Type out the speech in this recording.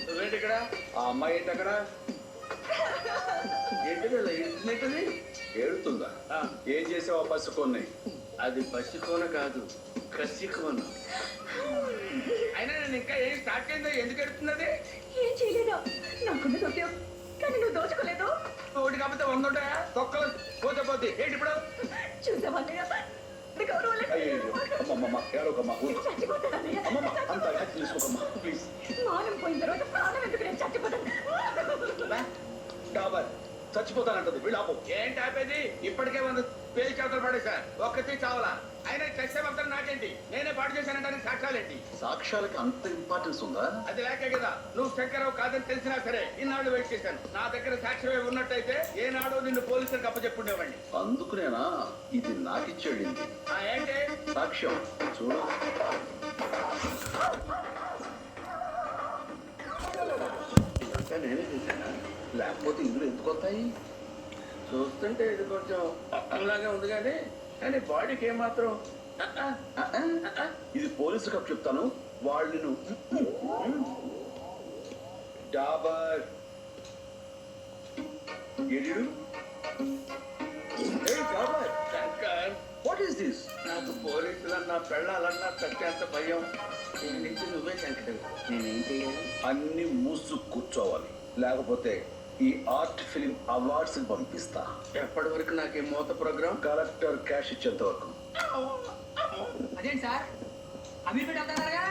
నువ్వేంటి ఇక్కడ? ఆ అమ్మాయి ఏంటి అక్కడ? ఏంటిది ఏంటిది? ఏడుతుందా? ఏం చేసావు పసుకొన్నాయి? అది పసికోన కాదు, కసికోన. అయినా నేను ఇంకా ఏం స్టార్ట్ అయిందో ఎందుకు ఎడుతున్నది? ఏం చేయలేదు, నాకున్న దొరికావు కానీ నువ్వు దోచుకోలేదు. ఒకటి కాకపోతే 100 ఉంటాయా? తొక్కలు పోతే పోతే ఏంటి ఇప్పుడు? చూసావన్నయ్య, గౌరవం మానం పోయిన తర్వాత ప్రాణం ఎందుకు నేను చచ్చిపోతాను. డాబర్ చచ్చిపోతానంటది వీళ్ళాపు. ఏంటి ఆపేది? ఇప్పటికే 100 పేజీ చేతలు పడేసా, ఒక్కటి చావలా. అయినా చచ్చే మాత్రం నాకేంటి? నేనే పాటు చేశానంటే సాక్ష్యాలేంటి? సాక్ష్యాలకి అంత ఇంపార్టెన్స్ ఉందా? అది లేకే కదా నువ్వు శంకరావు కాదని తెలిసినా సరే ఇన్నాళ్ళు వెయిట్ చేశాను. నా దగ్గర సాక్ష్యమే ఉన్నట్టయితే ఏనాడో నిన్ను పోలీసులకు అప్పచెప్పుండేవాడిని. అందుకునేనా ఇది నాకిచ్చేది? ఏంటి సాక్ష్యం చూడు. ఇదంతా నేనే చూశానా? లేకపోతే ఇందులో ఎందుకు వస్తాయి? చూస్తుంటే ఇది కొంచెం అలాగే ఉంది కానీ బాడీకి ఏమాత్రం. ఇది పోలీసు కప్పు చెప్తాను వాళ్ళు. డాబర్ ఏడు శంకర్, వాట్ ఈస్ దిస్? నాకు పోలీసులన్నా పెళ్ళాలన్నా తగ్గంత భయం. దీని నుంచి నువ్వే శంకర్, నేనేం చేయాలి? అన్ని మూసు కూర్చోవాలి, లేకపోతే ఈ ఆర్ట్ ఫిలిం అవార్డ్స్ పంపిస్తా. ఎప్పటి వరకు నాకు ఈ మూత ప్రోగ్రామ్? కలెక్టర్ క్యాష్ ఇచ్చేంత వరకు. అదేంటి సార్, అమీర్పేట వెళ్తున్నారుగా?